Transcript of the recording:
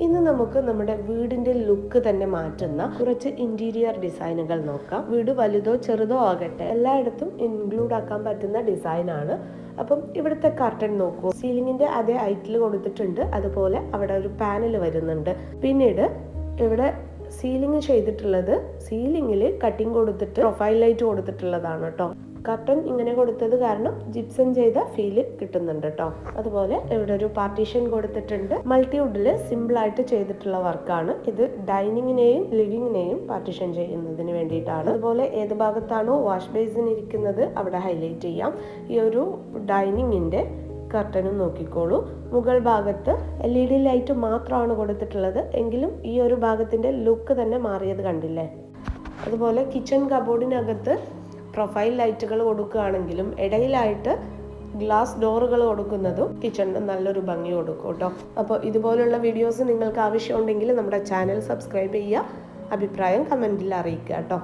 ഇന്ന് നമുക്ക് നമ്മുടെ വീടിന്റെ ലുക്ക് തന്നെ മാറ്റുന്ന കുറച്ച് ഇന്റീരിയർ ഡിസൈനുകൾ നോക്കാം. വീട് വലുതോ ചെറുതോ ആകട്ടെ എല്ലായിടത്തും ഇൻക്ലൂഡ് ആക്കാൻ പറ്റുന്ന ഡിസൈൻ ആണ്. അപ്പം ഇവിടുത്തെ കർട്ടൻ നോക്കൂ, സീലിംഗിന്റെ അതേ ഹൈറ്റിൽ കൊടുത്തിട്ടുണ്ട്. അതുപോലെ അവിടെ ഒരു പാനൽ വരുന്നുണ്ട്. പിന്നീട് ഇവിടെ സീലിംഗ് ചെയ്തിട്ടുള്ളത് സീലിംഗിൽ കട്ടിങ് കൊടുത്തിട്ട് പ്രൊഫൈൽ ലൈറ്റ് കൊടുത്തിട്ടുള്ളതാണ് കേട്ടോ. കർട്ടൻ ഇങ്ങനെ കൊടുത്തത് കാരണം ജിപ്സം ചെയ്ത ഫീല് കിട്ടുന്നുണ്ട് കേട്ടോ. അതുപോലെ ഇവിടെ ഒരു പാർട്ടീഷൻ കൊടുത്തിട്ടുണ്ട്. മൾട്ടിവുഡില് സിമ്പിൾ ആയിട്ട് ചെയ്തിട്ടുള്ള വർക്കാണ് ഇത്. ഡൈനിങ്ങിനെയും ലിവിങ്ങിനെയും പാർട്ടീഷൻ ചെയ്യുന്നതിന് വേണ്ടിയിട്ടാണ്. അതുപോലെ ഏത് ഭാഗത്താണോ വാഷ് ബേസിൻ ഇരിക്കുന്നത് അവിടെ ഹൈലൈറ്റ് ചെയ്യാം. ഈ ഒരു ഡൈനിങ്ങിന്റെ കർട്ടനും നോക്കിക്കോളൂ. മുകൾ ഭാഗത്ത് LED ലൈറ്റ് മാത്രമാണ് കൊടുത്തിട്ടുള്ളത്. എങ്കിലും ഈ ഒരു ഭാഗത്തിന്റെ ലുക്ക് തന്നെ മാറിയത് കണ്ടില്ലേ. അതുപോലെ കിച്ചൺ കബോർഡിനകത്ത് പ്രൊഫൈൽ ലൈറ്റുകൾ കൊടുക്കുകയാണെങ്കിലും ഇടയിലായിട്ട് ഗ്ലാസ് ഡോറുകൾ കൊടുക്കുന്നതും കിച്ചണിന് നല്ലൊരു ഭംഗി കൊടുക്കും കേട്ടോ. അപ്പോൾ ഇതുപോലുള്ള വീഡിയോസ് നിങ്ങൾക്ക് ആവശ്യമുണ്ടെങ്കിൽ നമ്മുടെ ചാനൽ സബ്സ്ക്രൈബ് ചെയ്യുക. അഭിപ്രായം കമൻറ്റിൽ അറിയിക്കുക കേട്ടോ.